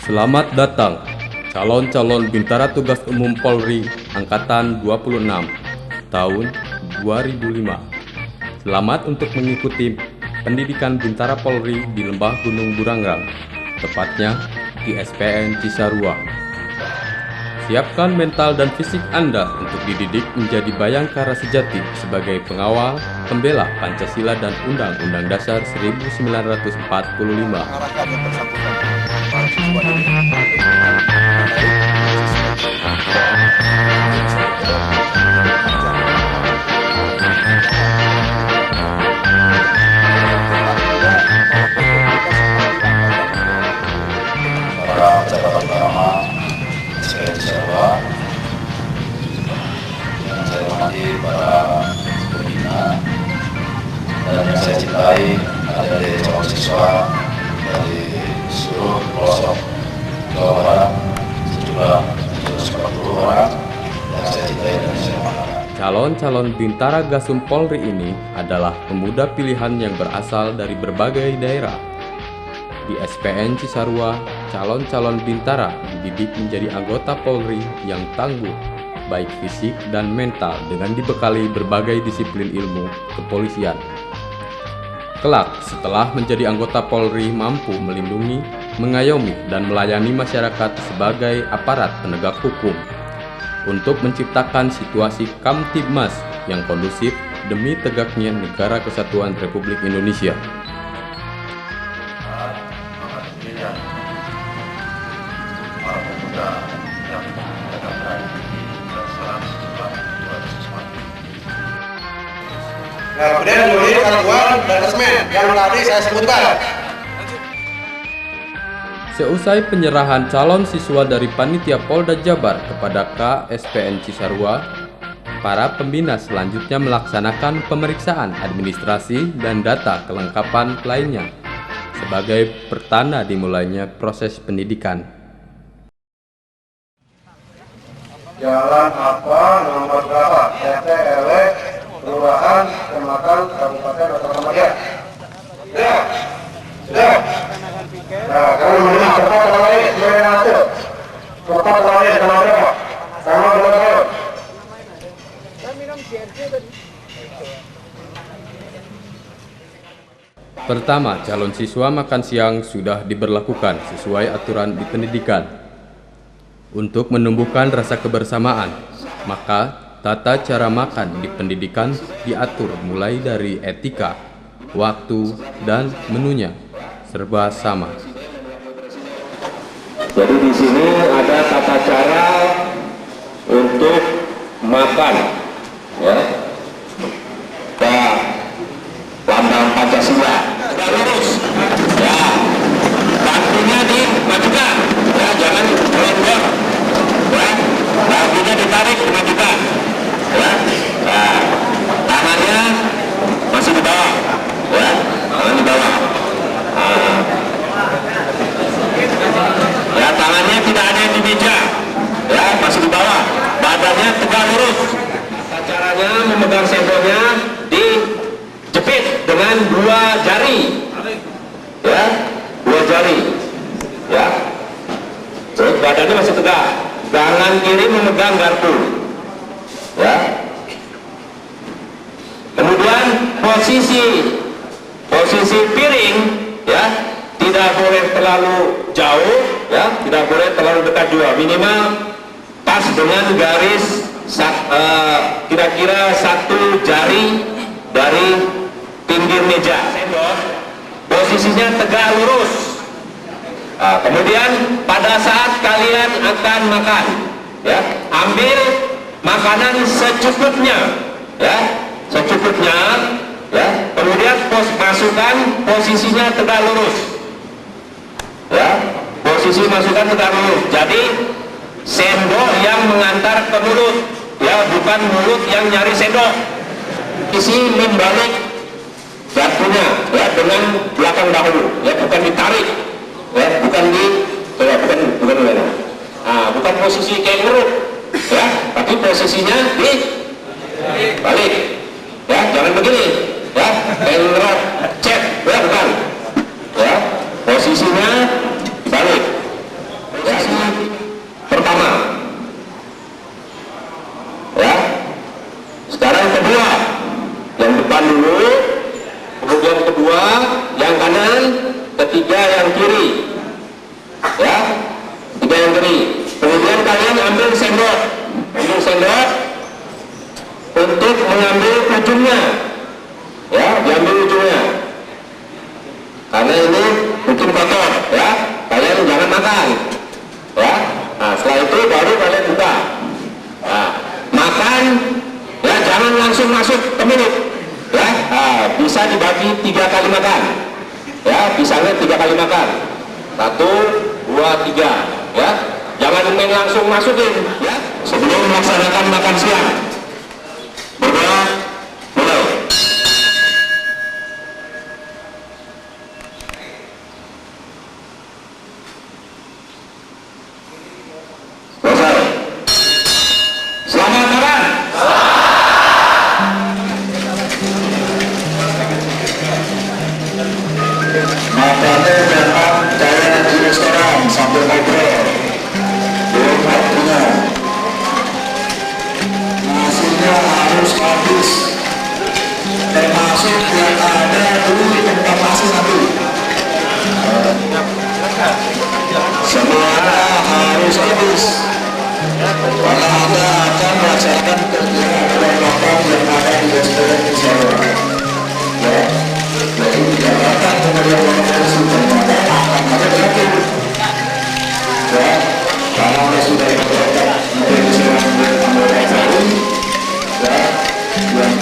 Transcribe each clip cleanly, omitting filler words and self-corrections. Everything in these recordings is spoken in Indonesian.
Selamat datang, calon-calon Bintara Tugas Umum Polri Angkatan 26 tahun 2005. Selamat untuk mengikuti pendidikan Bintara Polri di Lembah Gunung Burangrang, tepatnya di SPN Cisarua. Siapkan mental dan fisik Anda untuk dididik menjadi bayangkara sejati sebagai pengawal, pembela Pancasila dan Undang-Undang Dasar 1945. Para pejabat utama SPN Cisarua, yang saya hormati para pembina dan yang saya cintai adik-adik calon siswa dari seluruh pelosok Jawa Barat, sejumlah 140 orang yang saya cintai dan saya hormati. Calon-calon Bintara Gasum Polri ini adalah pemuda pilihan yang berasal dari berbagai daerah. Di SPN Cisarua, calon-calon Bintara dididik menjadi anggota Polri yang tangguh, baik fisik dan mental dengan dibekali berbagai disiplin ilmu kepolisian. Kelak, setelah menjadi anggota Polri mampu melindungi, mengayomi, dan melayani masyarakat sebagai aparat penegak hukum untuk menciptakan situasi Kamtibmas yang kondusif demi tegaknya Negara Kesatuan Republik Indonesia. Nah, kemudian juri gangguan dan resmen yang tadi saya sebutkan. Seusai penyerahan calon siswa dari Panitia Polda Jabar kepada KSPN Cisarua, para pembina selanjutnya melaksanakan pemeriksaan administrasi dan data kelengkapan lainnya sebagai pertanda dimulainya proses pendidikan. Jalan apa, nomor berapa, RT, RW, Kelurahan, Kecamatan, Kabupaten, atau Muhammadiyah. Sudah. Nah, kalau menurut cepat terlalu sebagai hasil. Cepat terlalu sama berapa? Sama berapa tahun? Pertama, calon siswa makan siang sudah diberlakukan sesuai aturan di pendidikan. Untuk menumbuhkan rasa kebersamaan, maka tata cara makan di pendidikan diatur mulai dari etika, waktu, dan menunya serba sama. Jadi di sini ada tata cara untuk makan, ya. Lambang Pancasila, lurus, ya. Kakinya dimajukan, ya, jangan melonjak, ya. Kakinya ditarik dimajukan, ya. Nah, tangannya masih di bawah, ya, tangan di bawah. Ya, tangannya tidak ada yang di meja, ya, masih di bawah. Badannya tegak lurus. Caranya memegang sendoknya dijepit dengan 2 jari, ya, 2 jari, ya. Terus badannya masih tegak. Tangan kiri memegang garpu, ya. Kemudian posisi piring, ya, tidak boleh terlalu jauh, ya, tidak boleh terlalu dekat juga, minimal pas dengan garis kira-kira 1 jari dari pinggir meja. Sendok posisinya tegak lurus. Nah, kemudian pada saat kalian akan makan, ya, ambil makanan secukupnya, ya, secukupnya, ya. Kemudian masukkan posisinya tegak lurus, ya, posisi masukkan tegak lurus. Jadi sendok yang mengantar ke mulut, ya, bukan mulut yang nyari sendok. Isi membalik garpunya, ya, dengan belakang bahu, ya, bukan ditarik, ya, bukan bukan. Nah, bukan posisi kayak ngeruk, ya, tapi posisinya dibalik, ya, jangan begini, ya, kayak ngerok cek, ya, bukan, ya, posisinya balik. karena ini mungkin kotor ya, kalian jangan makan ya. Nah, setelah itu baru kalian buka. Nah, makan ya, jangan langsung masuk ke mulut ya. Nah, bisa dibagi 3 kali makan ya, pisangnya 3 kali makan, 1, 2, 3 ya, jangan main langsung masukin ya sebelum melaksanakan makan siang. Mulai. Selamat makan. Makannya jangan kayak di restoran sambil ngobrol. Belum waktunya. Nasinya harus habis. Termasuk yang ada dulu di tempat nasi nanti. Semuanya harus habis. Karena Anda akan melaksanakan kegiatan yang ada di restoran di sana. Ya. Jadi dijalankan kemudian proses ternyata akan ada lagi ya, karena Anda sudah diperlukan menjadi seorang anggota baru ya, yang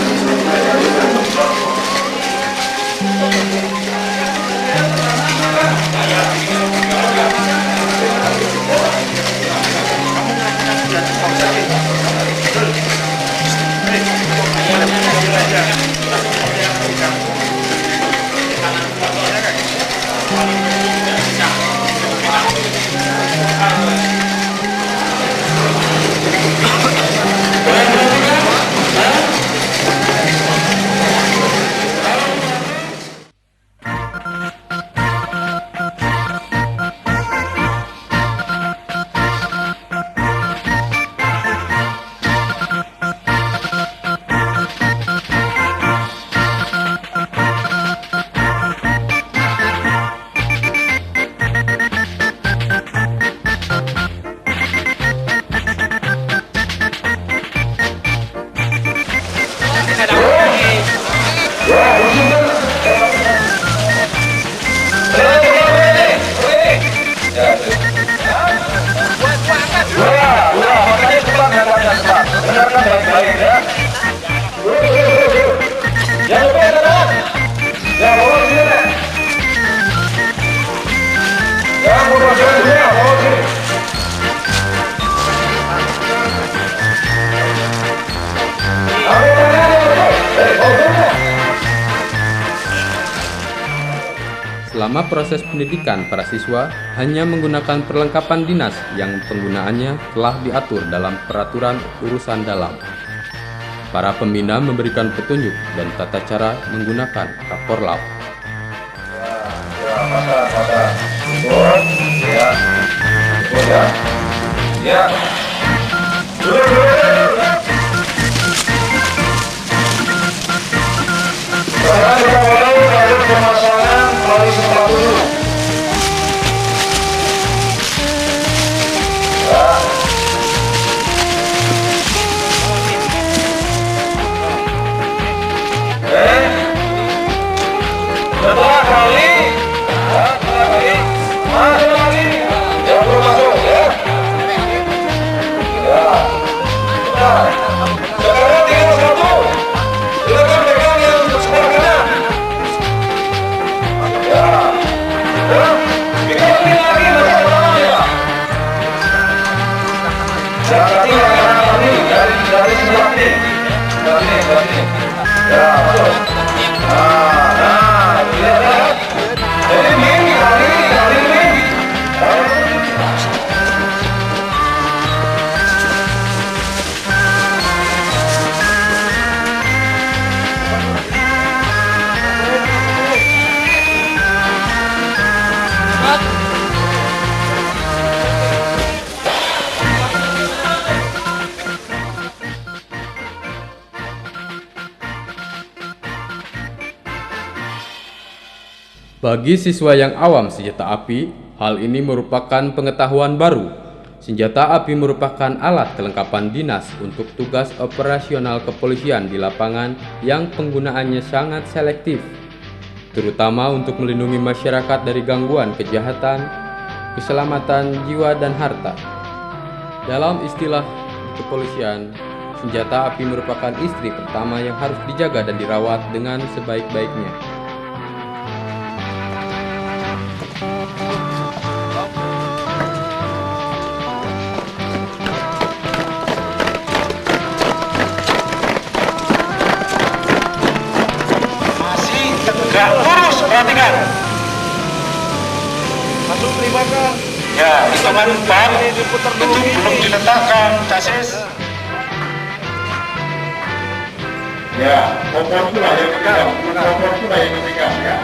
Selama proses pendidikan, para siswa hanya menggunakan perlengkapan dinas yang penggunaannya telah diatur dalam peraturan urusan dalam. Para pembina memberikan petunjuk dan tata cara menggunakan Kaporlap. Bagi siswa yang awam senjata api, hal ini merupakan pengetahuan baru. Senjata api merupakan alat kelengkapan dinas untuk tugas operasional kepolisian di lapangan yang penggunaannya sangat selektif. terutama untuk melindungi masyarakat dari gangguan kejahatan, keselamatan jiwa dan harta. Dalam istilah kepolisian, senjata api merupakan istri pertama yang harus dijaga dan dirawat dengan sebaik-baiknya. Tegak lurus, perhatikan. Masuk terlibatkan. Ya, hitungan 4 itu belum diletakkan chassis. Ya, kompor pula yang dipegang. Kompor pula yang dipegang, ya.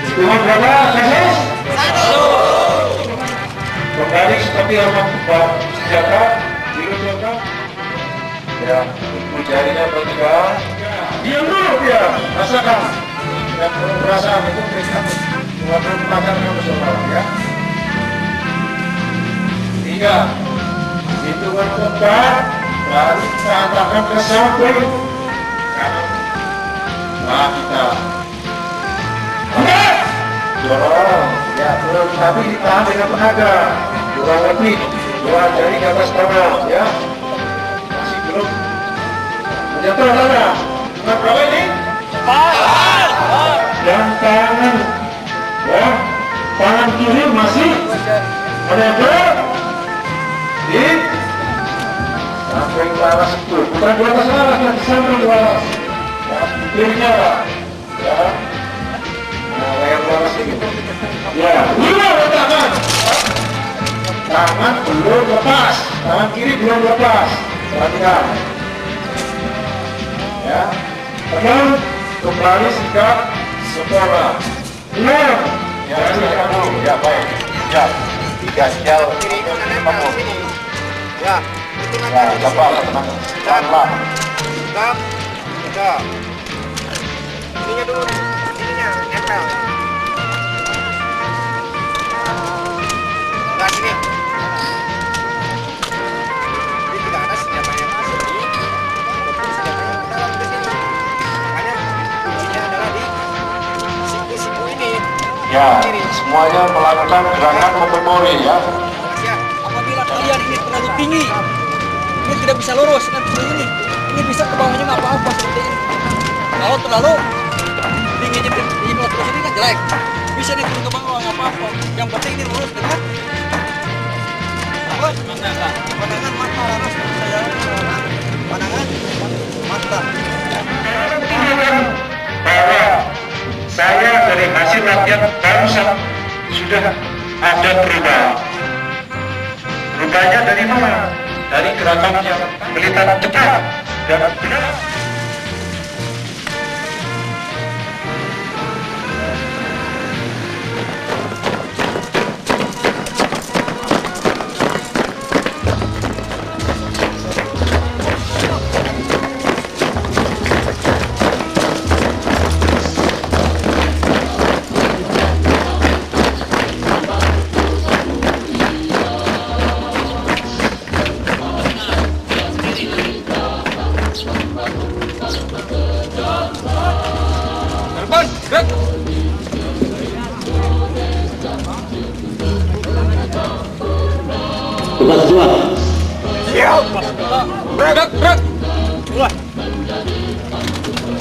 Hitungan berapa, chassis? 1. Kembali seperti orang senjata, diluncurkan. Ya, jarinya berpegang. Diam dulu dia, rasakan. Yang perlu perasaan itu berikan waktu makan kamu saudara, ya. 3. Hitungan keempat, baru kita arahkan ke samping kanan. Nah, kita dorong, ya turun, tapi ditahan dengan tenaga. Kurang lebih 2 jari ke atas bawah, ya. Masih belum menjatuh tanah. Berapa ini? 4. Dan tangan, ya, tangan kiri masih ada di samping laras itu, bukan di atas laras, tapi di samping laras. Ya, kirinya, ya, nah, layar laras ini. Ya, belum tangan. Tangan belum lepas, tangan kiri belum lepas. Perhatikan. Ya. Tenang, kembali sikap semula. Tenang. Ya, ya, baik. Ya, 3 jauh kiri kamu. Ya, ya, lepas, tenang. Pelan-pelan. Sikap, sikap. Ininya dulu, ininya nempel. Nah, sini. Ini tidak ada senjata yang masuk. Ya, semuanya melakukan gerakan memori, ya. Apabila kalian ini terlalu tinggi, ini tidak bisa lurus dengan ini bisa ke bawahnya nggak apa-apa seperti ini. Kalau terlalu tingginya di terus ini kan jelek, bisa nih turun ke bawah nggak apa-apa. Yang penting ini lurus dengan pandangan mata harus saya pandangan mata. Saya dari hasil latihan barusan sudah ada perubahan. Rupanya dari mana? Dari gerakan yang kelihatan cepat dan benar.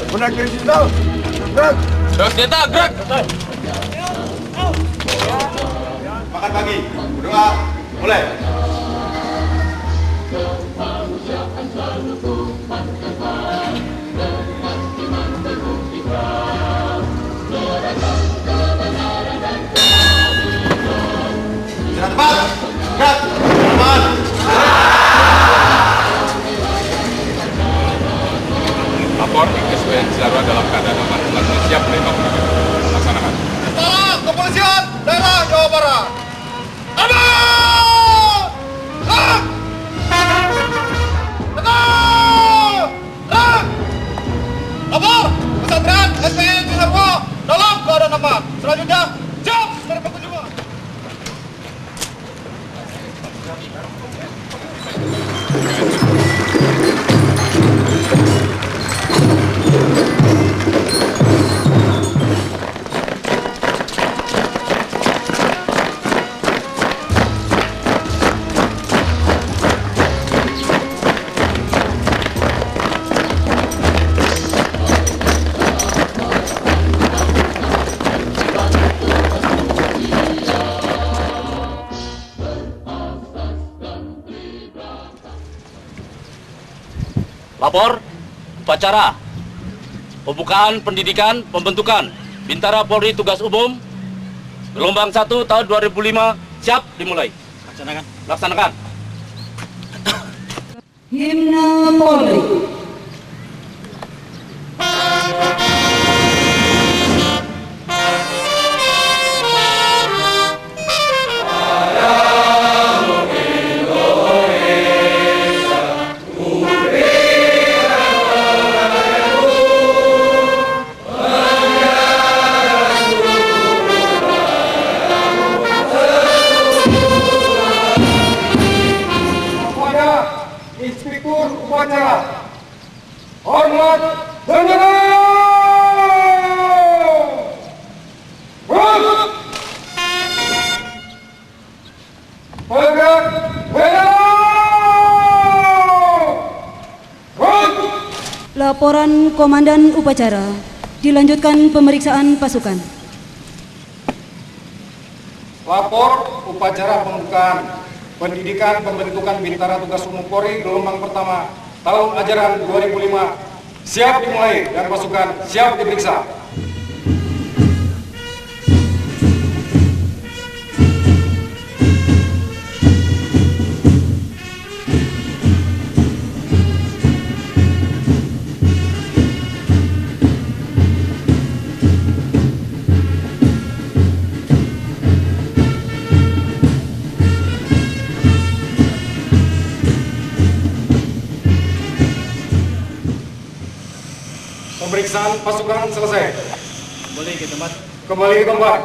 Benar kiri situ. Gerak. Terus kita gerak. Makan pagi. Berdua, mulai. Jalan cepat. Gerak. Cepat. Lapor SPN Cisarua dalam keadaan aman dan siap menerima penanganan. Laksanakan. Tolong kepolisian daerah Jawa Barat. Aman! Gerak! Tenang! Gerak! Lapor pesantren SPN Cisarua dalam keadaan aman. Selanjutnya, siap menerima kunjungan. Lapor upacara pembukaan pendidikan pembentukan Bintara Polri Tugas Umum gelombang 1 tahun 2005 siap dimulai. Laksanakan. Himne Polri. Inspektur upacara, hormat senjata. Bergerak Laporan Komandan Upacara. Dilanjutkan pemeriksaan pasukan. Lapor upacara pembukaan pendidikan pembentukan Bintara Tugas Umum Polri gelombang pertama tahun ajaran 2005 siap dimulai dan pasukan siap diperiksa. Pemeriksaan pasukan selesai. Kembali ke tempat.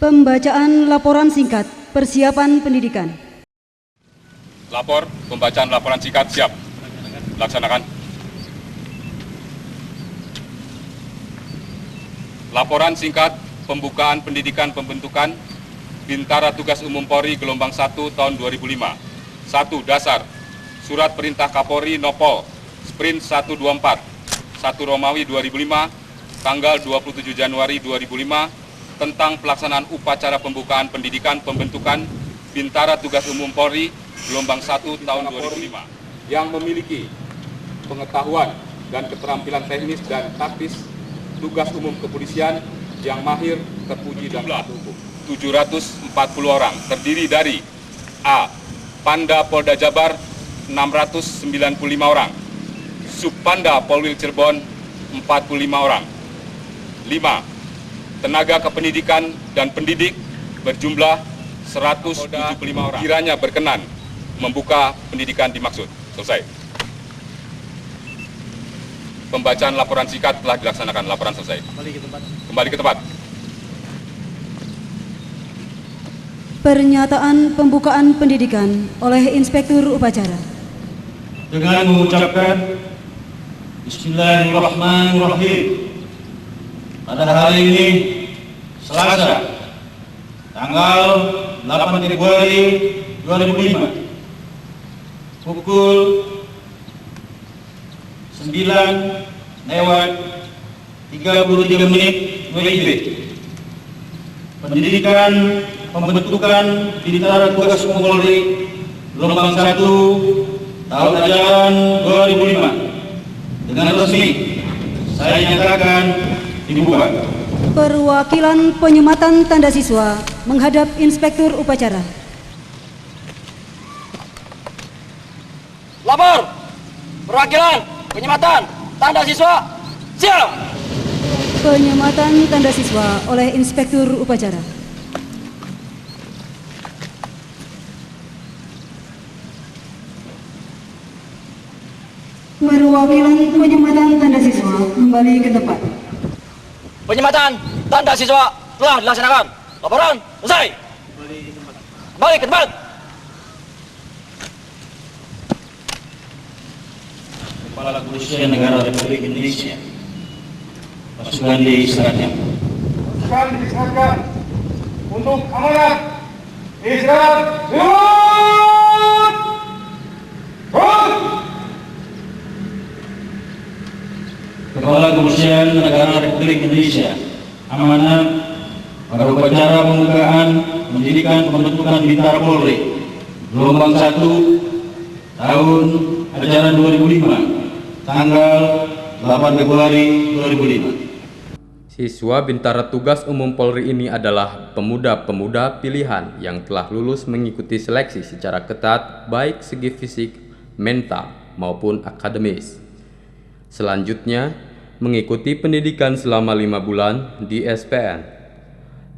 Pembacaan laporan singkat persiapan pendidikan. Lapor pembacaan laporan singkat siap. Laksanakan. Laporan singkat pembukaan pendidikan pembentukan Bintara Tugas Umum Polri gelombang 1 tahun 2005. 1. Dasar. Surat Perintah Kapolri Nopol Sprint 124 1 Romawi 2005 tanggal 27 Januari 2005 tentang pelaksanaan upacara pembukaan pendidikan pembentukan Bintara Tugas Umum Polri gelombang 1 tahun 2005 yang memiliki pengetahuan dan keterampilan teknis dan taktis tugas umum kepolisian yang mahir, terpuji dan taat hukum. 740 orang terdiri dari A. Panda Polda Jabar 695 orang, Subpanda Polwil Cirebon 45 orang. 5. Tenaga kependidikan dan pendidik berjumlah 175 orang. Kiranya berkenan membuka pendidikan dimaksud. Selesai. Pembacaan laporan singkat telah dilaksanakan. Laporan selesai. Kembali ke tempat. Pernyataan pembukaan pendidikan oleh Inspektur Upacara. Dengan mengucapkan Bismillahirrahmanirrahim. Pada hari ini Selasa tanggal 8 Februari 2005 pukul 9:33 WIB. Pendidikan pembentukan Bintara Tugas Umum Polri gelombang 1 tahun ajaran 2005 dengan resmi saya nyatakan dibuka. Perwakilan penyematan tanda siswa menghadap Inspektur Upacara. Lapor perwakilan penyematan tanda siswa siap. Penyematan tanda siswa oleh Inspektur Upacara. Perwakilan penyematan tanda siswa kembali ke tempat. Penyematan tanda siswa telah dilaksanakan. Laporan selesai. Kembali ke tempat. Kepala Kepolisian Negara Republik Indonesia, pasukan diistirahatkan. Pasukan diistirahatkan untuk amanat. Istirahat. Kepala Kepolisian Negara Republik Indonesia amanat pada upacara pembukaan pendidikan pembentukan Bintara Polri gelombang 1 tahun ajaran 2005 tanggal 8 Februari 2005. Siswa Bintara Tugas Umum Polri ini adalah pemuda-pemuda pilihan yang telah lulus mengikuti seleksi secara ketat baik segi fisik, mental, maupun akademis. Selanjutnya, mengikuti pendidikan selama 5 bulan di SPN,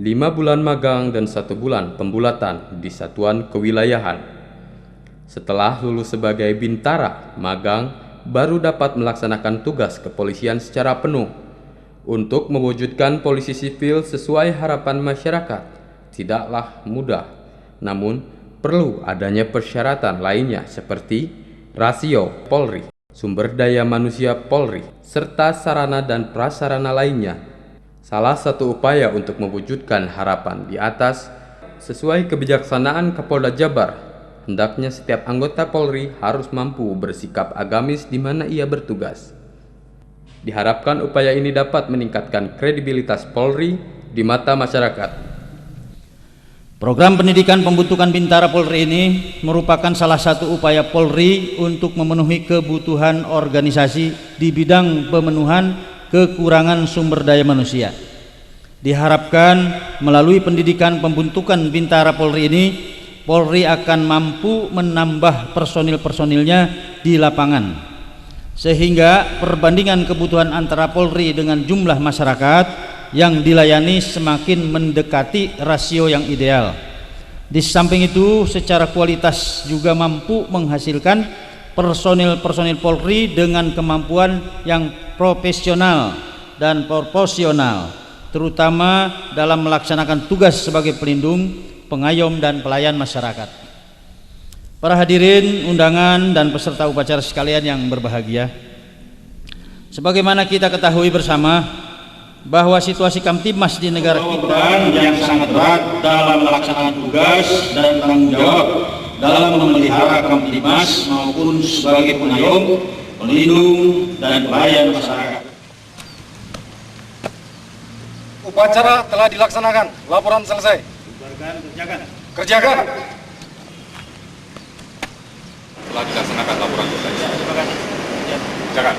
5 bulan magang dan 1 bulan pembulatan di satuan kewilayahan. Setelah lulus sebagai bintara magang, baru dapat melaksanakan tugas kepolisian secara penuh. Untuk mewujudkan polisi sipil sesuai harapan masyarakat tidaklah mudah, namun perlu adanya persyaratan lainnya seperti rasio Polri, sumber daya manusia Polri, serta sarana dan prasarana lainnya. Salah satu upaya untuk mewujudkan harapan di atas, sesuai kebijaksanaan Kapolda Jabar, hendaknya setiap anggota Polri harus mampu bersikap agamis di mana ia bertugas. Diharapkan upaya ini dapat meningkatkan kredibilitas Polri di mata masyarakat. Program pendidikan pembentukan Bintara Polri ini merupakan salah satu upaya Polri untuk memenuhi kebutuhan organisasi di bidang pemenuhan kekurangan sumber daya manusia. Diharapkan melalui pendidikan pembentukan Bintara Polri ini, Polri akan mampu menambah personil-personilnya di lapangan, sehingga perbandingan kebutuhan antara Polri dengan jumlah masyarakat yang dilayani semakin mendekati rasio yang ideal. Di samping itu, secara kualitas juga mampu menghasilkan personil-personil Polri dengan kemampuan yang profesional dan proporsional, terutama dalam melaksanakan tugas sebagai pelindung, pengayom, dan pelayan masyarakat. Para hadirin undangan dan peserta upacara sekalian yang berbahagia, sebagaimana kita ketahui bersama bahwa situasi Kamtibmas di negara kita yang sangat berat dalam melaksanakan tugas dan tanggung jawab dalam memelihara Kamtibmas maupun sebagai pengayom, pelindung, dan pelayan masyarakat. Upacara telah dilaksanakan. Laporan selesai. Kerjakan. Kerjakan. Telah dilaksanakan laporan selesai. Jangan.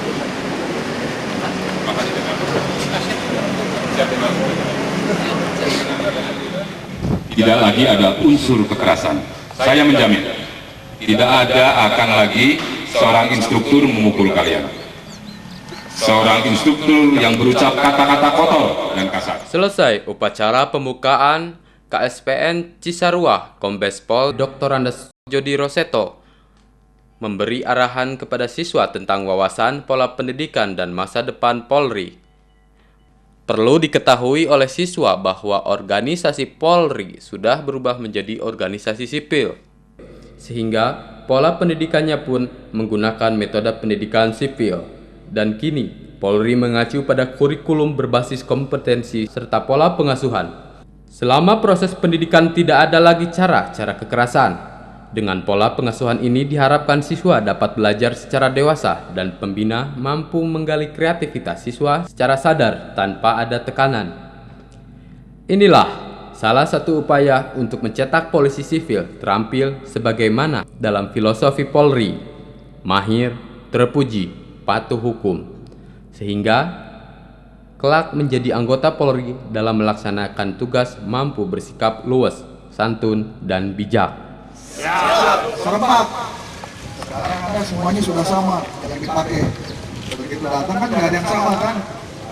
Makasih dengan. Tidak lagi ada unsur kekerasan. Saya menjamin tidak akan lagi seorang instruktur memukul kalian. Seorang instruktur yang berucap kata-kata kotor dan kasar. Selesai upacara pembukaan KSPN Cisarua, Kombes Pol Dr. Andes Jody Roseto memberi arahan kepada siswa tentang wawasan pola pendidikan dan masa depan Polri. Perlu diketahui oleh siswa bahwa organisasi Polri sudah berubah menjadi organisasi sipil, sehingga pola pendidikannya pun menggunakan metode pendidikan sipil. Dan kini Polri mengacu pada kurikulum berbasis kompetensi serta pola pengasuhan. Selama proses pendidikan tidak ada lagi cara-cara kekerasan. Dengan pola pengasuhan ini diharapkan siswa dapat belajar secara dewasa dan pembina mampu menggali kreativitas siswa secara sadar tanpa ada tekanan. Inilah salah satu upaya untuk mencetak polisi sipil terampil sebagaimana dalam filosofi Polri, mahir, terpuji, patuh hukum, sehingga kelak menjadi anggota Polri dalam melaksanakan tugas mampu bersikap luwes, santun, dan bijak. Serempak. Sekarang ada semuanya sudah sama yang dipakai. Begitu datang kan nggak ada yang sama kan?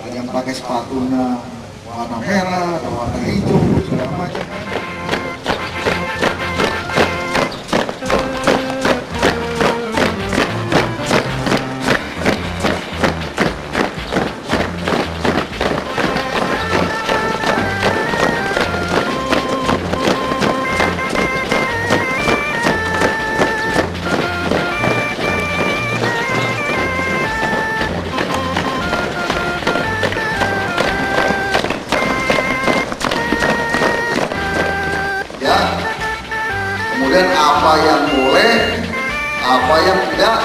Ada yang pakai sepatunya warna merah, ada warna hijau, segala macam. Kemudian apa yang boleh, apa yang tidak.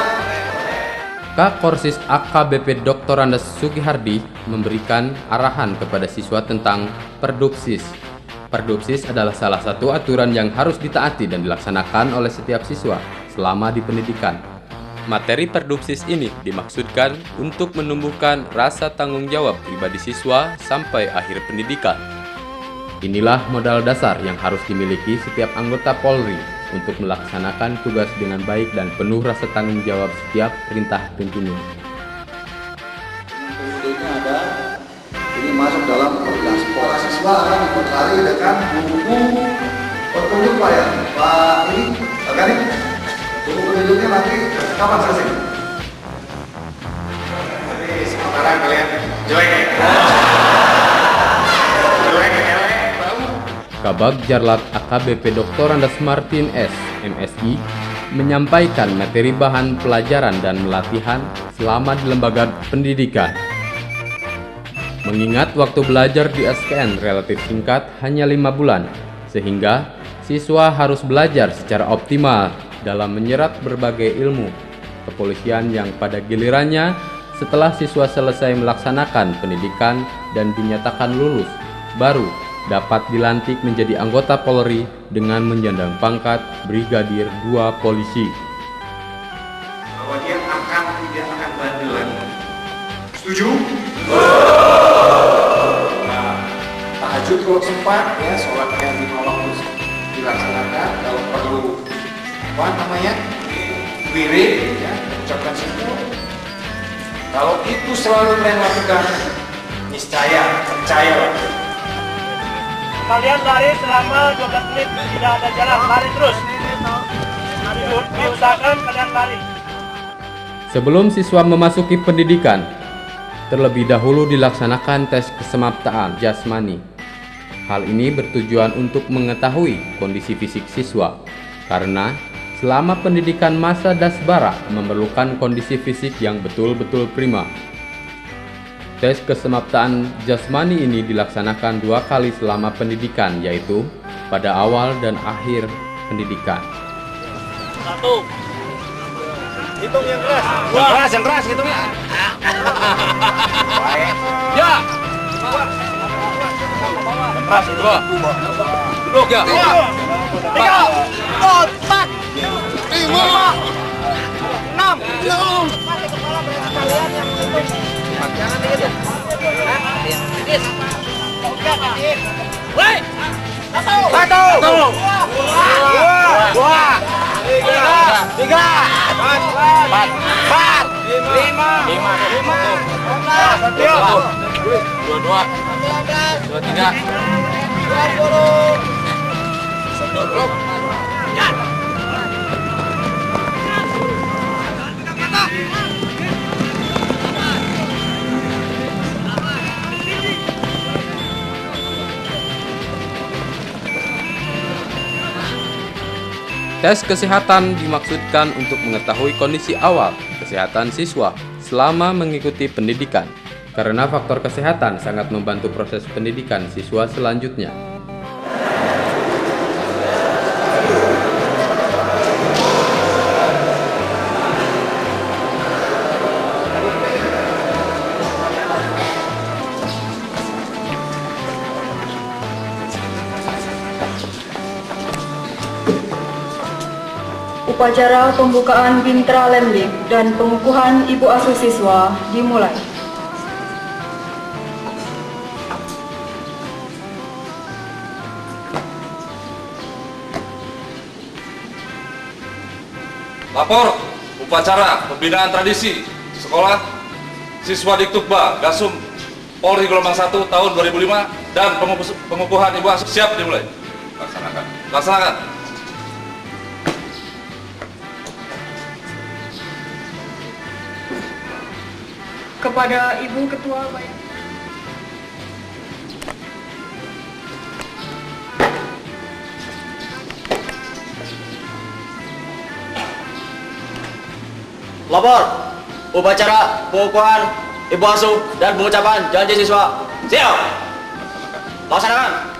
Kakorsis AKBP Dr. Andes Sugihardi memberikan arahan kepada siswa tentang Perdubsis. Perdubsis adalah salah satu aturan yang harus ditaati dan dilaksanakan oleh setiap siswa, selama di pendidikan. Materi Perdubsis ini dimaksudkan untuk menumbuhkan rasa tanggung jawab pribadi siswa sampai akhir pendidikan. Inilah modal dasar yang harus dimiliki setiap anggota Polri untuk melaksanakan tugas dengan baik dan penuh rasa tanggung jawab setiap perintah pimpinan. Kemudiannya ada, ini masuk dalam program sekolah siswa akan dibekali dengan buku petunjuk Pak ya. Pak ini, Pak Gani, buku petunjuknya nanti kapan selesai? Jadi sementara kalian jelek ya? Kabag Jarlat AKBP Dr. Andes Martin S. MSI menyampaikan materi bahan pelajaran dan pelatihan selama di lembaga pendidikan. Mengingat waktu belajar di SKN relatif singkat hanya 5 bulan, sehingga siswa harus belajar secara optimal dalam menyerap berbagai ilmu kepolisian yang pada gilirannya setelah siswa selesai melaksanakan pendidikan dan dinyatakan lulus, baru dapat dilantik menjadi anggota Polri dengan menyandang pangkat Brigadir 2 Polisi. Bahwa dia tidak akan bandel lagi. Setuju? Nah, tahajud kalau sempat ya, sholat yang 5 waktu dilaksanakan. Kalau perlu wirid ya, ucapkan syukur. Kalau itu selalu kalian lakukan, niscaya, percayalah. Kalian lari selama 12 menit, tidak ada jalan, lari terus. Diusahakan kalian lari. Sebelum siswa memasuki pendidikan, terlebih dahulu dilaksanakan tes kesemaptaan jasmani. Hal ini bertujuan untuk mengetahui kondisi fisik siswa, karena selama pendidikan masa dasbara memerlukan kondisi fisik yang betul-betul prima. Tes kesemaptaan jasmani ini dilaksanakan 2 kali selama pendidikan, yaitu pada awal dan akhir pendidikan. 1. Hitung yang keras. Yang keras hitungnya. Ya. Yang keras itu. Duduk ya. 3, 4, 5, 6. Jangan dikit ya. Dikit. Woi. 1, 2, 3, 4, 5, 6, Tes kesehatan dimaksudkan untuk mengetahui kondisi awal kesehatan siswa selama mengikuti pendidikan, karena faktor kesehatan sangat membantu proses pendidikan siswa selanjutnya. Upacara pembukaan Bintra Lemdik dan pengukuhan Ibu Asuh siswa dimulai. Lapor upacara pembinaan tradisi sekolah siswa Diktukba Gasum Polri gelombang 1 tahun 2005 dan pengukuhan Ibu Asuh siap dimulai. Laksanakan. Kepada Ibu Ketua Bayan. Lapor upacara pengukuhan Ibu Asuh dan pengucapan janji siswa. Siap. Laksanakan.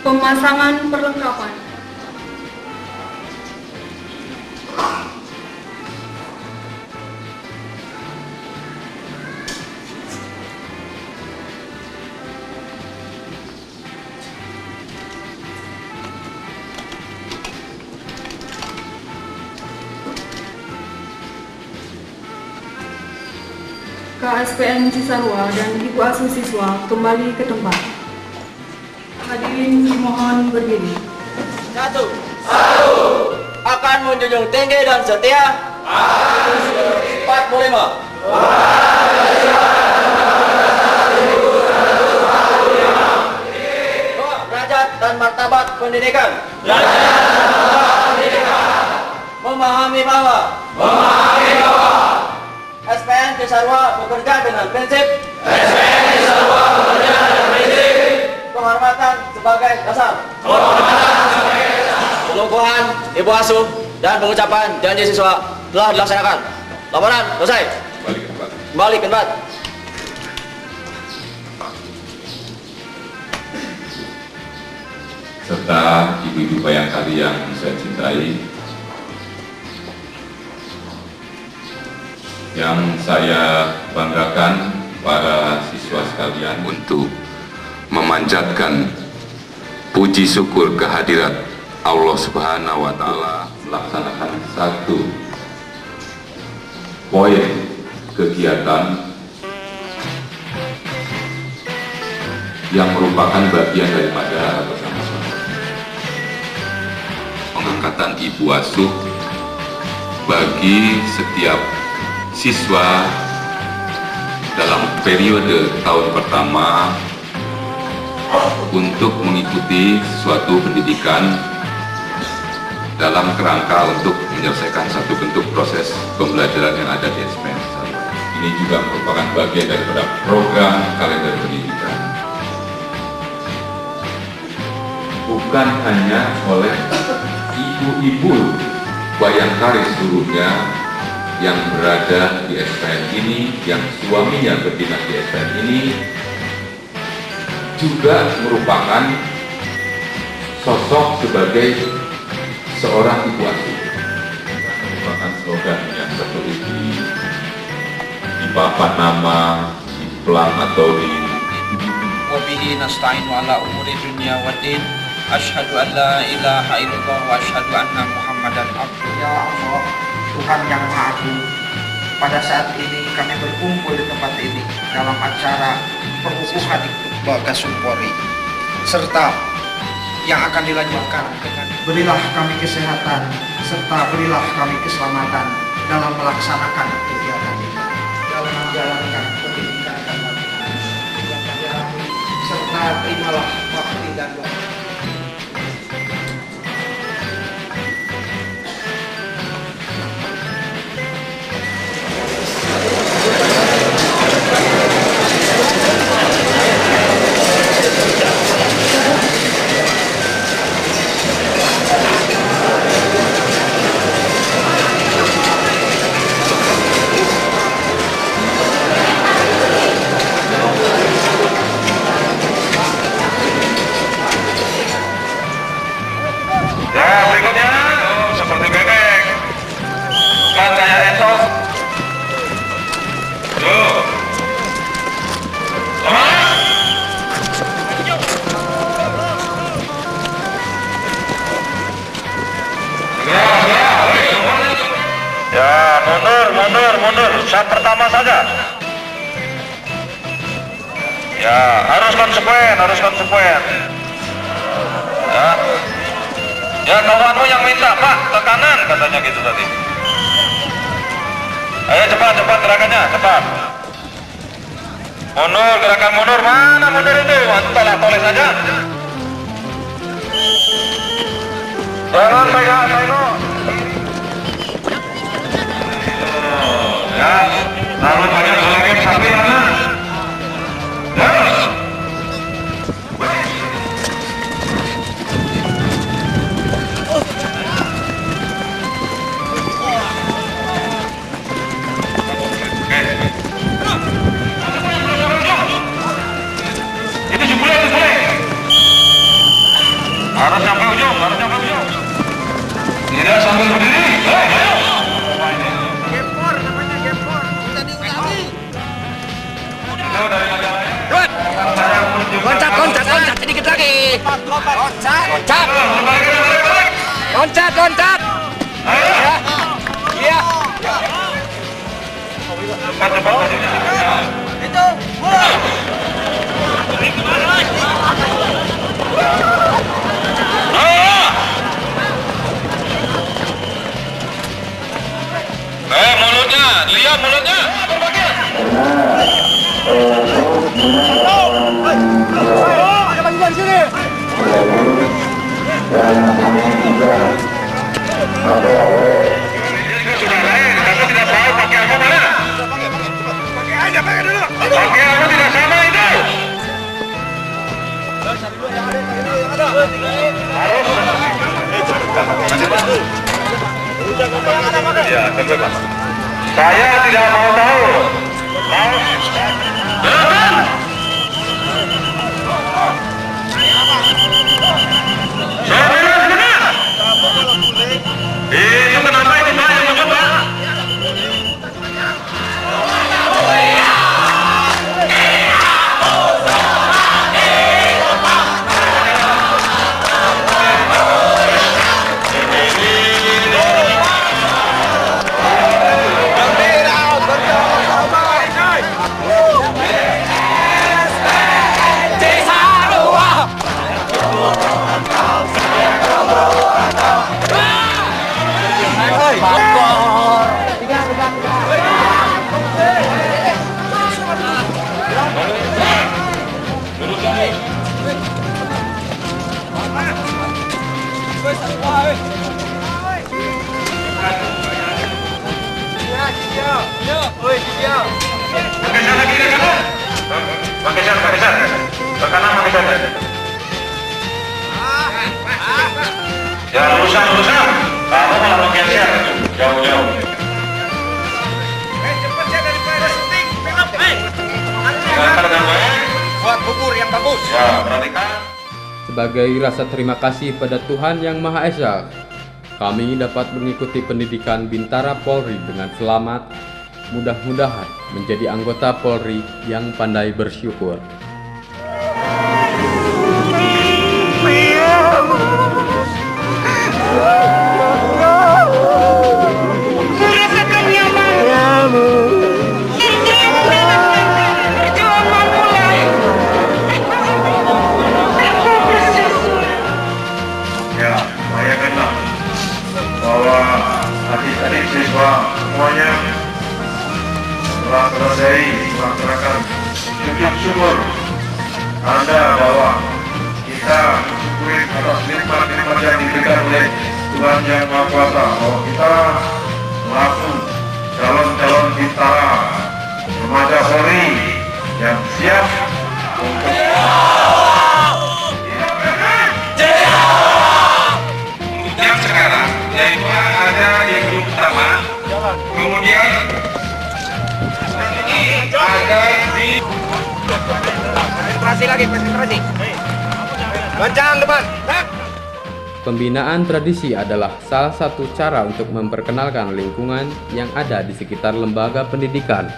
Pemasangan perlengkapan. KSPN Cisarua dan Ibu Asuh siswa kembali ke tempat. Hadirin dimohon berdiri. Satu. Akan menjunjung tinggi dan setia. 45. Derajat dan martabat pendidikan. Memahami bahwa SPN Cisarua bekerja dengan prinsip kehormatan sebagai dasar. Pengukuhan Ibu Asuh dan pengucapan janji siswa telah dilaksanakan. Laporan selesai. Kembali ke tempat. Serta ibu-ibu bayangkari yang saya cintai, yang saya banggakan para siswa sekalian untuk memanjatkan puji syukur kehadirat Allah Subhanahu wa Ta'ala, melaksanakan satu poin kegiatan yang merupakan bagian daripada bersama-sama pengangkatan Ibu Asuh bagi setiap siswa dalam periode tahun pertama untuk mengikuti suatu pendidikan dalam kerangka untuk menyelesaikan satu bentuk proses pembelajaran yang ada di SPN. Ini juga merupakan bagian daripada program kalender pendidikan. Bukan hanya oleh ibu-ibu bayangkari seluruhnya yang berada di SPN ini, yang suaminya berdinas di SPN ini, juga merupakan sosok sebagai seorang ibu asuh. Merupakan slogan yang tertulis di papan nama, di pelang atau di Wabihi nasta'inu ala umuri dunia wa din. Asyhadu an la ilaha illallah wa asyhadu anna Muhammadan abduhu. Ya Allah, Tuhan yang Maha Agung, pada saat ini kami berkumpul di tempat ini dalam acara pengukuhan Iktubba Gasum Polri, serta yang akan dilanjutkan dengan berilah kami kesehatan serta berilah kami keselamatan dalam melaksanakan kegiatan ini, dalam menjalankan pendidikan dan latihan yang menjalani, serta terimalah bakti dan doa. Mundur, saat pertama saja. Ya, harus konsekuen. Ya, kawanmu yang minta, Pak, ke kanan katanya gitu tadi. Ayo cepat gerakannya, cepat. Mundur, gerakan mundur, mana mundur itu? Tolak saja. Jangan tengok. Ya, lalu banyak lagi sapi mana? Ini boleh. lagi. Loncat. Loncat. Iya. Itu. Mulutnya, lihat mulutnya. Ada bantuan sini. Sudah lain, kamu tidak tahu pakai apa mana? Pakai aja, pakai dulu. Pakai apa tidak sama itu? Ya, terima. Saya tidak mau tahu. Itu kenapa itu Pak yang mencoba? Jangan rusak. Kamu malah menggeser jauh-jauh. Cepatnya daripada syuting film. Buat bubur yang bagus. Ya, perhatikan. Sebagai rasa terima kasih pada Tuhan Yang Maha Esa, kami dapat mengikuti pendidikan Bintara Polri dengan selamat. Mudah-mudahan menjadi anggota Polri yang pandai bersyukur. Ya, saya kenal bahwa adik-adik siswa semuanya telah selesai melaksanakan sujud syukur tanda bahwa kita syukuri atas nikmat-nikmat yang diberikan oleh Tuhan Yang Maha Kuasa, bahwa kita selaku calon-calon bintara remaja Polri yang siap untuk yang sekarang, yaitu ada di grup pertama, kemudian ada di konsentrasi. Goncang depan. Pembinaan tradisi adalah salah satu cara untuk memperkenalkan lingkungan yang ada di sekitar lembaga pendidikan.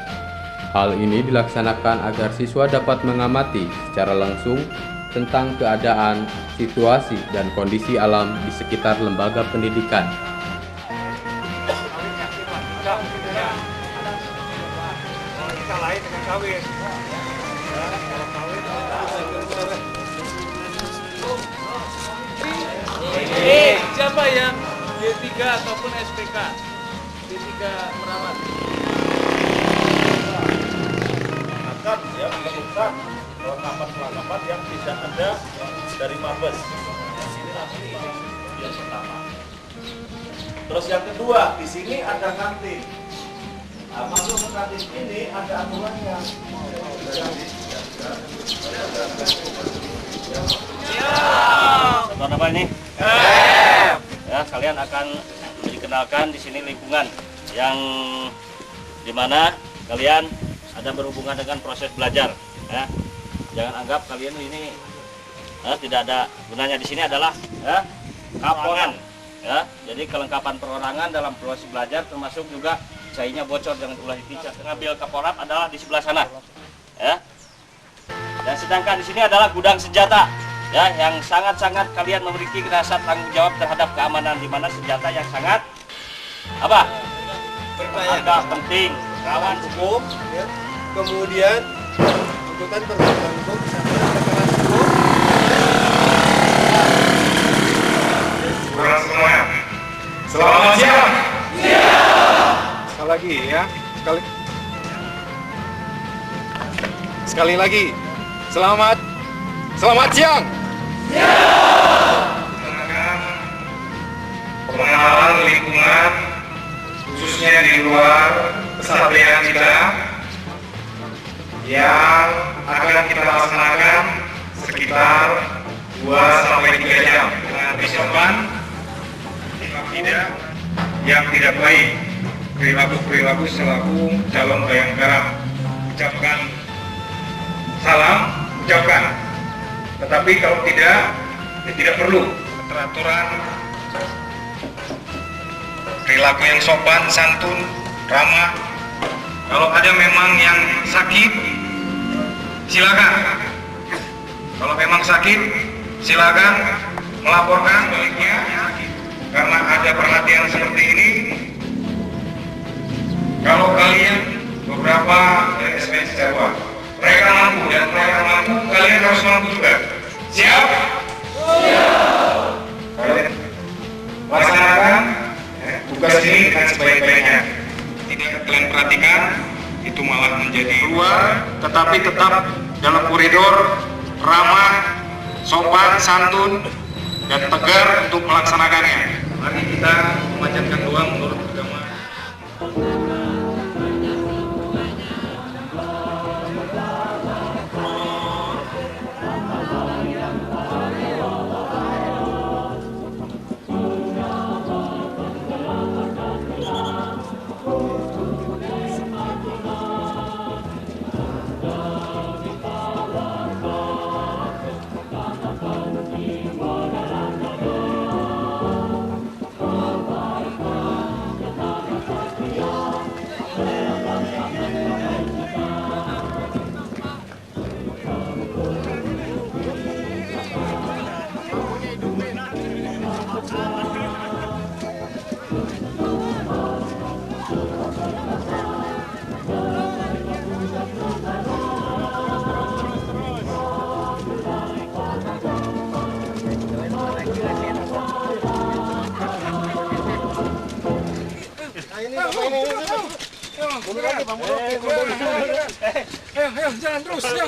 Hal ini dilaksanakan agar siswa dapat mengamati secara langsung tentang keadaan, situasi, dan kondisi alam di sekitar lembaga pendidikan. Siapa yang D3 ataupun SPK? D3 merawat. Akan ya menemukan perlengkapan yang tidak ada dari Mabes. Di sini nanti ini yang pertama. Terus yang kedua, di sini ada kantin. Nah, masuk ke kantin ini ada aturannya. Tahun apa ini? Ya, kalian akan dikenalkan di sini lingkungan yang dimana kalian ada berhubungan dengan proses belajar. Ya. Jangan anggap kalian ini tidak ada gunanya. Di sini adalah kaporan. Ya, jadi kelengkapan perorangan dalam proses belajar termasuk juga cairnya bocor, jangan ulah dipincang. Ngambil kaporap adalah di sebelah sana. Ya. Dan sedangkan di sini adalah gudang senjata. ya, yang sangat-sangat kalian memiliki rasa tanggung jawab terhadap keamanan, di mana senjata yang sangat apa? Berharga, penting, rawan hukum. Ya. Kemudian tuntutan perbuatan hukum sampai keterangan hukum. Kurang semuanya. Selamat siang. Sekali lagi ya. Sekali lagi. Selamat siang. Pengenalan lingkungan khususnya di luar kesatria kita yang akan kita laksanakan sekitar 2-3 jam dengan persiapan yang tidak baik, perilaku selaku calon bayangkara. Ucapkan salam, tetapi kalau tidak, ya tidak perlu. Peraturan perilaku yang sopan, santun, ramah. Kalau ada memang yang sakit, silakan. Kalau memang sakit, silakan melaporkan baliknya. Karena ada perhatian seperti ini, kalau kalian beberapa dari SPN Cicarua, mereka mampu dan mereka mampu, kalian harus mampu juga. Siap? Siap. Kalian laksanakan tugas ini dengan sebaik-baiknya. Tidak kalian perhatikan, itu malah menjadi luar, tetapi tetap dalam koridor ramah, sopan, santun, dan tegar untuk melaksanakannya. Mari kita memanjatkan doa menurut agama. Ayo, jalan terus. Ayo.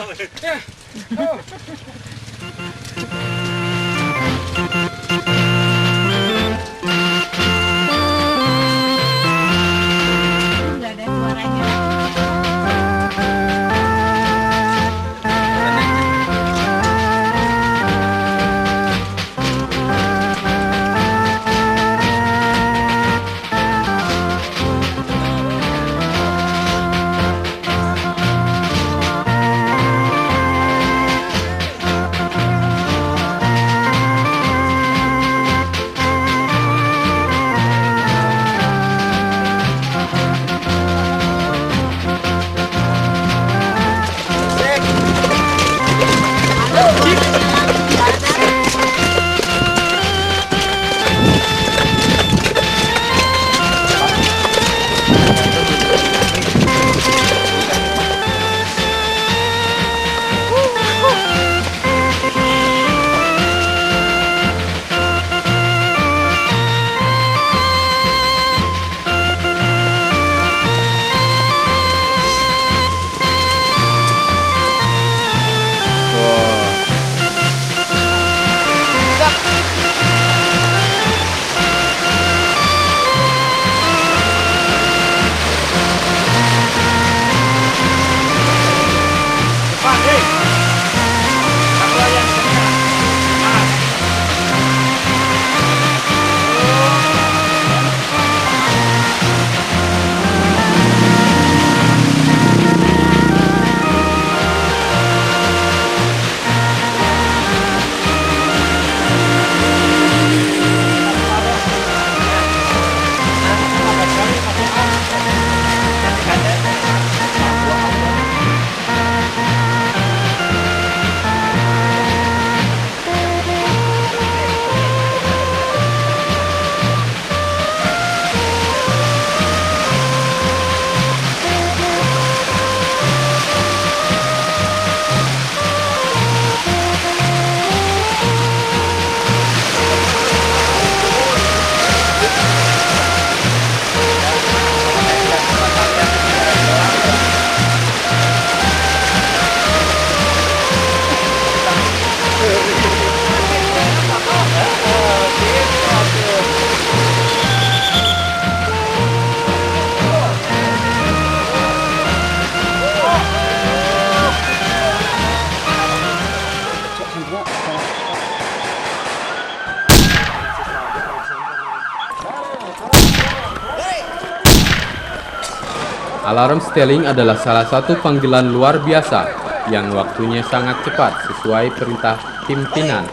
Alarm seteling adalah salah satu panggilan luar biasa yang waktunya sangat cepat sesuai perintah pimpinan.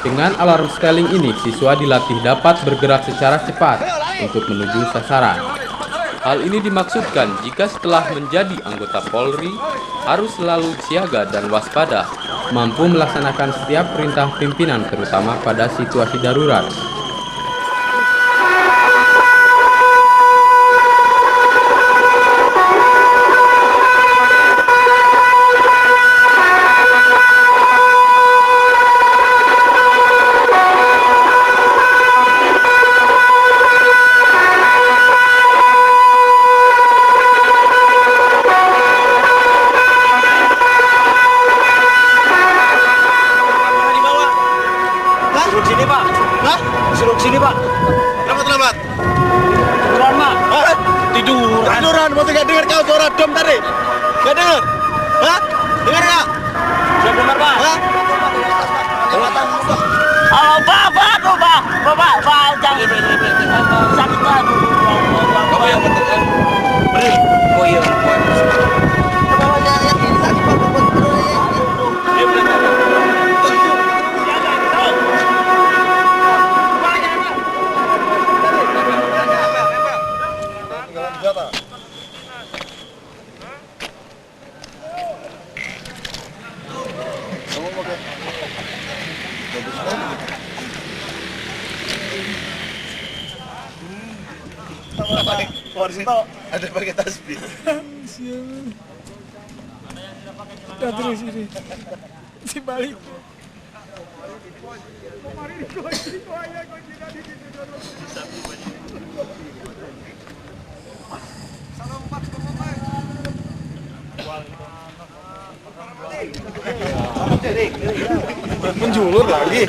Dengan alarm seteling ini, siswa dilatih dapat bergerak secara cepat untuk menuju sasaran. Hal ini dimaksudkan jika setelah menjadi anggota Polri, harus selalu siaga dan waspada, mampu melaksanakan setiap perintah pimpinan terutama pada situasi darurat. Sini Pak. Lambat. Tiduran Pak. Tiduran. Mau gak dengar kau suara dom tadi? Gak dengar? Hah? Dengar gak? Sudah dengar Pak. Hah? Halo Pak, jangan sakit Pak. Kamu yang betul. Beri. Oh iya. Ada pakai tasbih. Udah terus ini. Si balik. Menjulur lagi.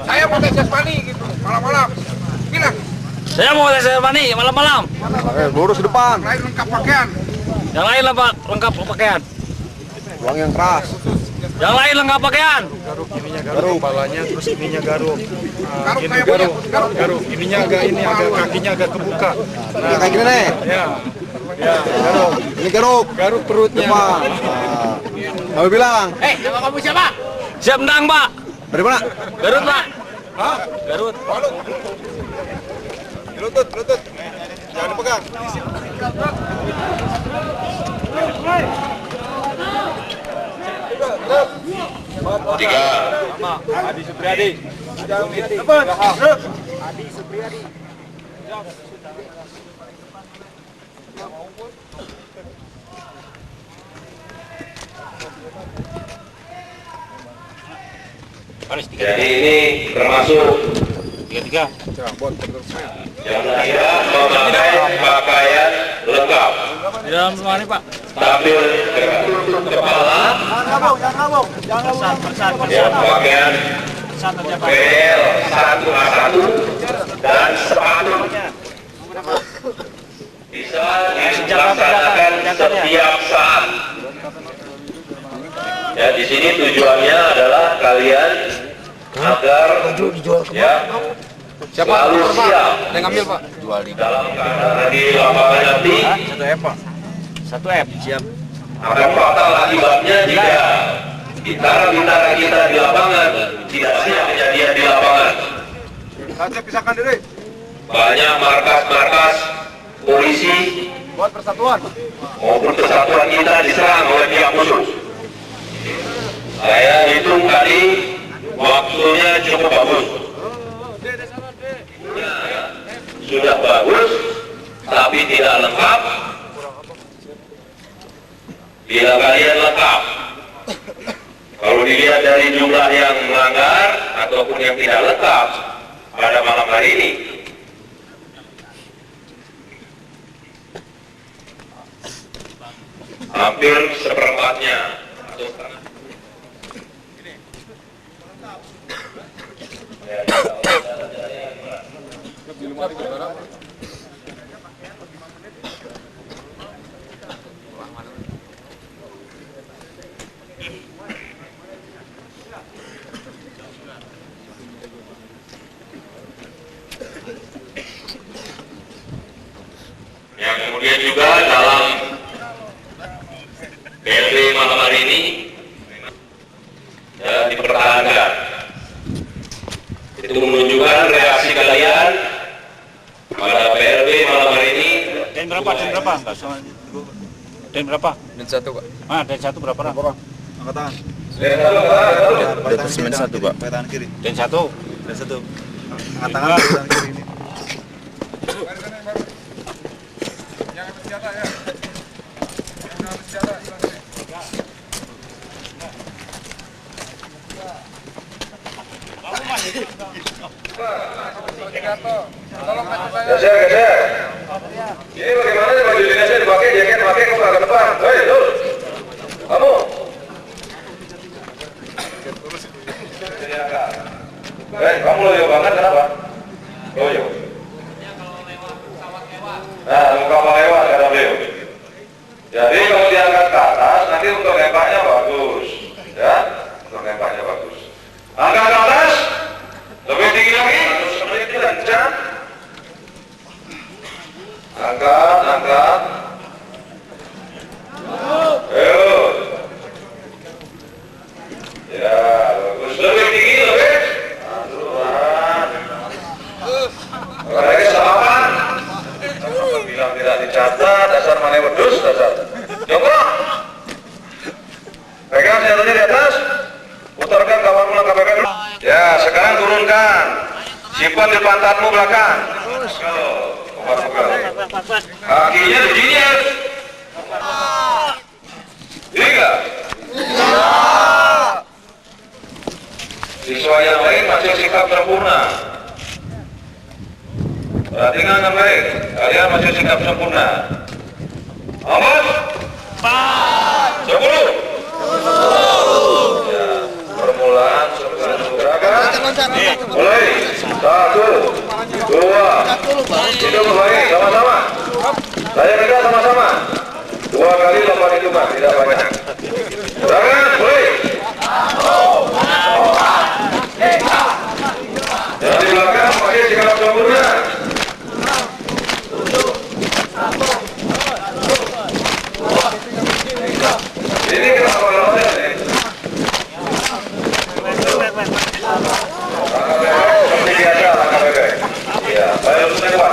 Saya mau tes jasmani gitu, malam-malam. Gila. Saya mau tes jasmani malam-malam. Lurus ke depan. Lain lengkap pakaian. Yang lain lah Pak, lengkap pakaian. Uang yang keras. Yang lain lengkap pakaian. Garuk. Kepalanya terus ininya garuk. Gini garuk. Ininya agak kakinya agak kebuka. Nah, kayak gini nih. Ya, garuk. Ini garuk. Garuk perutnya. Depan. Kamu bilang. Nama kamu siapa? Siap menang Pak. Dari mana? Garut Pak. Hah? Garut. Lutut. Jangan dipegang. Tiga. Adi Supriyadi. Adi Supriyadi. Jadi ini termasuk Tiga. yang tidak memakai pakaian lengkap. Di dalam rumah ini Pak. Tampil tertutup kepala, yang pakaian PL 1A1 dan sepatu bisa dilaksanakan setiap saat. Ya, di sini tujuannya adalah kalian agar ya selalu siap dalam keadaan di lapangan nanti. Satu F. Siap. Akan fatal akibatnya jika bintara-bintara kita di lapangan tidak siap kejadian di lapangan. Pisahkan diri. Banyak markas-markas polisi Buat persatuan. maupun kesatuan kita diserang oleh pihak musuh. Saya hitung tadi waktunya cukup bagus. Sudah bagus, tapi tidak lengkap. Bila kalian lengkap, kalau dilihat dari jumlah yang melanggar ataupun yang tidak lengkap pada malam hari ini, hampir seperempatnya atau setengah. ini ya, dipertahankan. Itu menunjukkan reaksi kalian pada PRB malam hari ini. Dan berapa? Dan berapa? Dan 1 Pak. Dan 1 berapa orang? Angkatan. Detesmen 1 Pak. Tangan kiri. Dan 1. Dan 1. Angkat tangan tangan kiri ini. Jangan bersenjata ya. Jangan bersenjata. Geser. Ini bagaimana nih baju dinasnya dipakai, jaket pakai ke depan. Hei, tuh. Kamu. Kamu loyo banget kenapa? Loyo. Nah, kapal lewat kata beliau. Jadi kalau diangkat ke atas, nanti untuk nembaknya bagus, ya, untuk nembaknya bagus. Angkat ke atas, lebih tinggi lagi, lebih kencang. Angkat. Ayo. Ya, bagus. Lebih tinggi, lebih. Turun. Lagi salaman. Bilang tidak dicatat, dasar mana wedus, dasar. Jongkok. Pegang senjatanya di atas. Putarkan kawat pulang KPP dulu. Ya, sekarang turunkan. Simpan di pantatmu belakang. Kakinya begini ya. Tiga. Siswa yang lain masih sikap sempurna. Perhatikan dengan baik. Kalian masih sikap sempurna. Awas. 10. Ya, permulaan gerakan. Mulai. 1, 2. Hidup baik sama-sama. Saya minta sama-sama. 2 kali lompat hitungan, tidak banyak. Gerakan, mulai. Yang di belakang pakai sikap sempurna. Ini kenapa lamanya nih? Seperti biasa langkah bebek. Iya, saya harus lewat.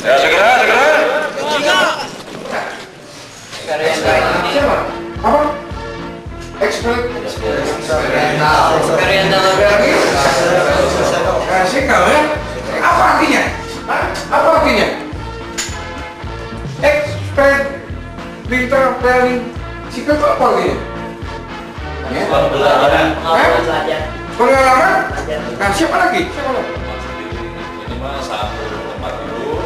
Ya, segera. Siapa? Apa? Kasih kau ya? Apa artinya? Apa artinya? Experimental sikap itu apa artinya? Pengalaman? Nah, siapa lagi? Minimal 1 tempat dulu,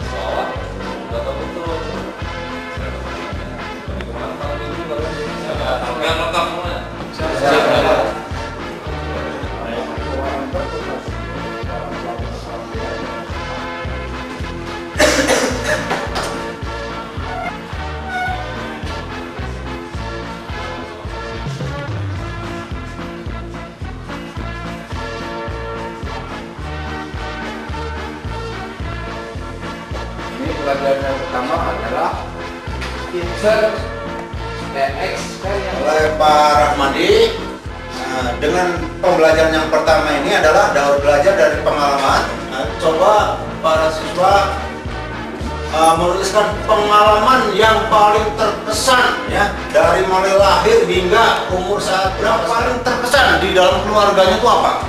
pesawat, data betul. Yang lengkap semua. Pelajaran yang pertama adalah insert oleh Pak Rahmadi. Dengan pembelajaran yang pertama ini adalah daur belajar dari pengalaman. Coba para siswa menuliskan pengalaman yang paling terkesan ya, dari mulai lahir hingga umur saat berapa, paling terkesan di dalam keluarganya itu apa?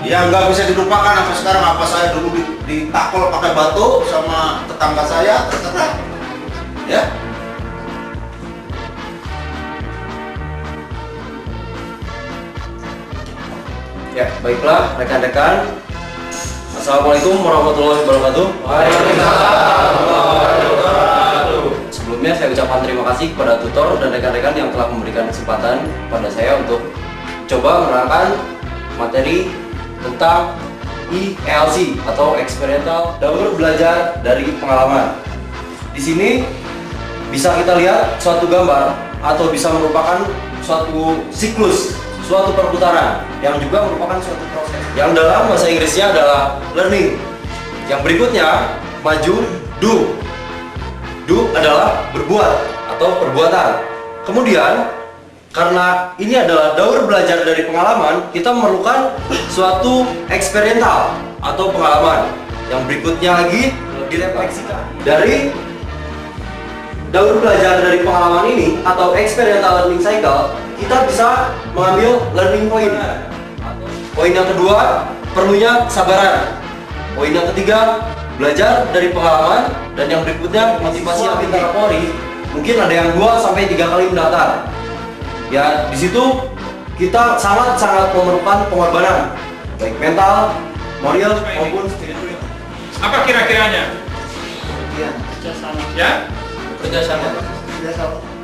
Ya nggak bisa dilupakan sampai sekarang. Apa saya dulu ditakol pakai batu sama tetangga saya, terserah ya. Ya, baiklah rekan-rekan. Assalamualaikum warahmatullahi wabarakatuh. Sebelumnya saya ucapkan terima kasih kepada tutor dan rekan-rekan yang telah memberikan kesempatan pada saya untuk coba menerangkan materi tentang ELC atau Experimental Daur Belajar dari Pengalaman. Di sini bisa kita lihat suatu gambar atau bisa merupakan suatu siklus suatu perputaran yang juga merupakan suatu proses. Yang dalam bahasa Inggrisnya adalah learning. Yang berikutnya maju, do. Do adalah berbuat atau perbuatan. Kemudian karena ini adalah daur belajar dari pengalaman, kita memerlukan suatu eksperimental atau pengalaman. Yang berikutnya lagi direfleksikan. Dari daur belajar dari pengalaman ini atau experiential learning cycle, kita bisa mengambil learning point. Poin yang kedua, perlunya kesabaran. Poin yang ketiga, belajar dari pengalaman. Dan yang berikutnya, motivasi Bintara Polri. Mungkin ada yang 2 sampai 3 kali mendaftar. Ya, di situ kita sangat-sangat memerlukan pengorbanan, baik mental, moral maupun spiritual. Apa kira-kiranya? Kerjasama. Ya? Kerjasama.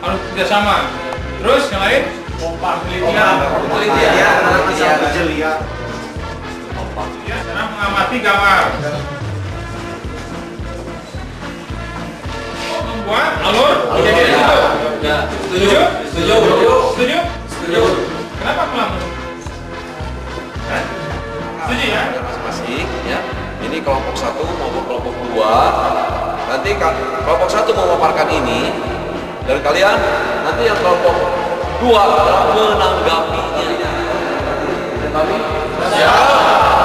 Harus kerjasama. Terus yang lain? Penelitian. Cara mengamati gambar. Membuat alur kejadian itu. Setuju? Setuju? Setuju. Kenapa melamun? Setuju ya? Masing-masing ya. Ini kelompok 1 maupun kelompok 2. Nanti kelompok 1 memaparkan ini, dan kalian nanti yang kelompok 2 menanggapinya. Tapi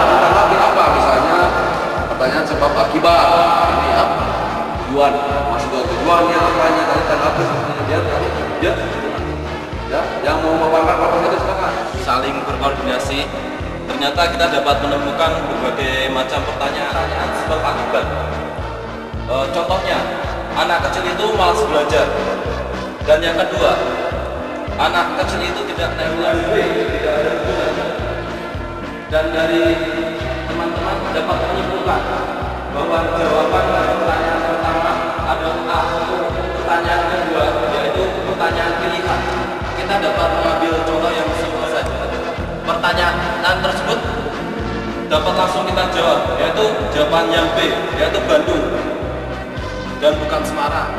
menanggapi apa? Misalnya pertanyaan sebab akibat. Ini apa? Tujuan, masuk ke tujuannya apanya? Kalian tanggapi ya. Ya, yang mau memaparkan kelompok 1 silakan. Saling berkoordinasi. Ternyata kita dapat menemukan berbagai macam pertanyaan sebab akibat. Contohnya, anak kecil itu malas belajar. Dan yang kedua, anak kecil itu tidak nebulan B, tidak ada hubungan. Dan dari teman-teman dapat menyimpulkan bahwa jawaban dari pertanyaan pertama adalah A. Pertanyaan kedua yaitu pertanyaan pilihan. Kita dapat mengambil contoh yang simpel saja. Pertanyaan tersebut dapat langsung kita jawab, yaitu jawaban yang B, yaitu Bandung dan bukan Semarang.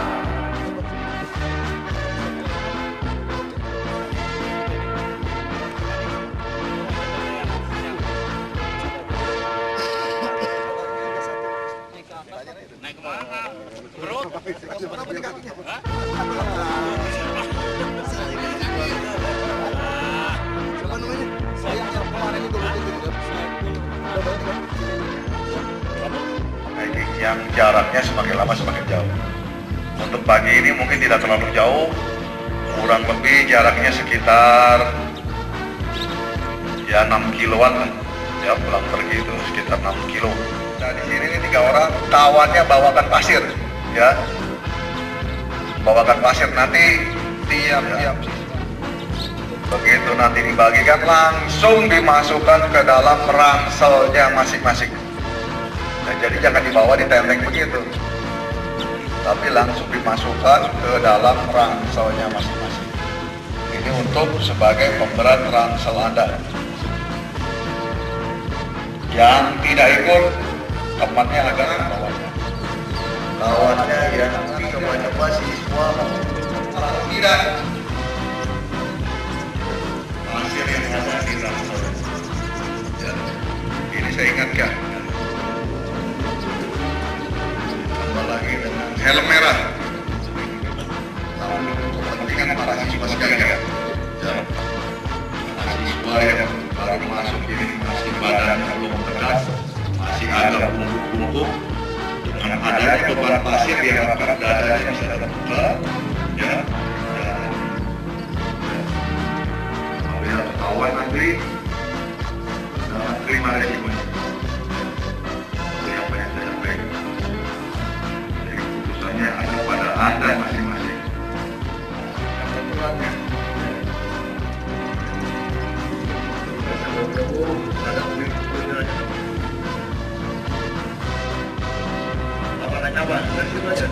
Naik kemana? Perut? Yang jaraknya semakin lama semakin jauh. Untuk pagi ini mungkin tidak terlalu jauh, kurang lebih jaraknya sekitar ya 6 kiloan lah. Ya pulang pergi itu sekitar 6 kilo. Nah di sini nih 3 orang, kawannya bawakan pasir, ya. Bawakan pasir, nanti tiap-tiap begitu nanti dibagikan langsung dimasukkan ke dalam ranselnya masing-masing. Nah, jadi jangan dibawa di tenteng begitu, tapi langsung dimasukkan ke dalam ranselnya masing-masing. Ini untuk sebagai pemberat ransel Anda. Yang tidak ikut, tempatnya agak bawahnya. Kawannya ya nanti coba-coba siswa kalau tidak pasir yang ada di ransel. Ya. Ini saya ingatkan. Apalagi dengan helm merah. Kepentingan para siswa sekalian. Ya. Siswa yang baru masuk ini masih badannya belum tegas, masih ada bungkuk-bungkuk. Dengan adanya beban pasir diharapkan dadanya bisa terbuka. Ya. Apabila ketahuan nanti, dapat terima resikonya. Itu yang banyak saya sampaikan. Keputusannya ada pada Anda masing-masing. Yang ketuanya, ada apa nanya apa? Dari situ aja.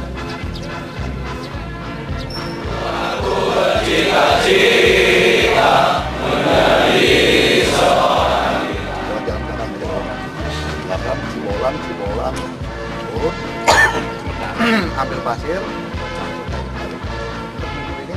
Aku bercita-cita menjadi seorang. Jangan belakang, cibolang. Turun. Ambil pasir. Ini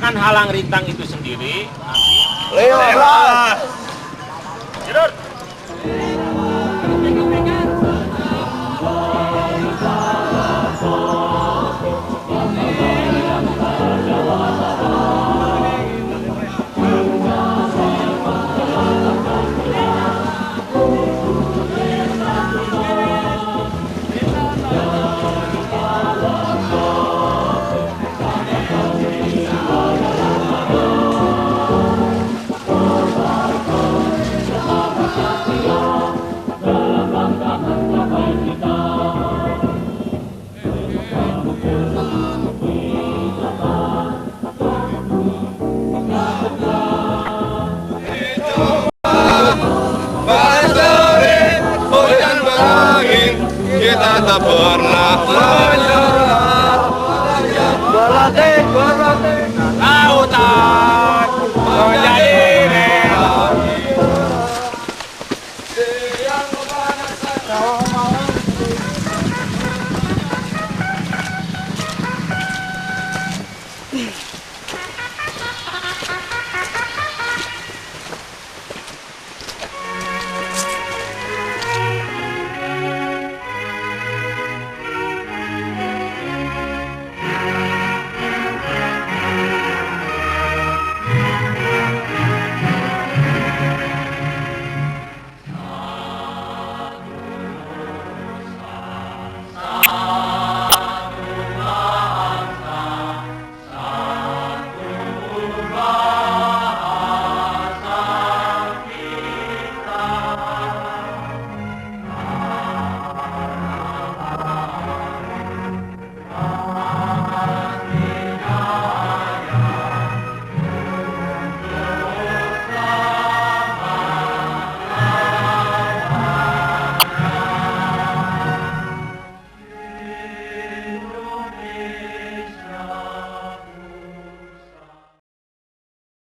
menggunakan halang rintang itu sendiri. Lewat. Tidur. Kita tak pernah menyerah.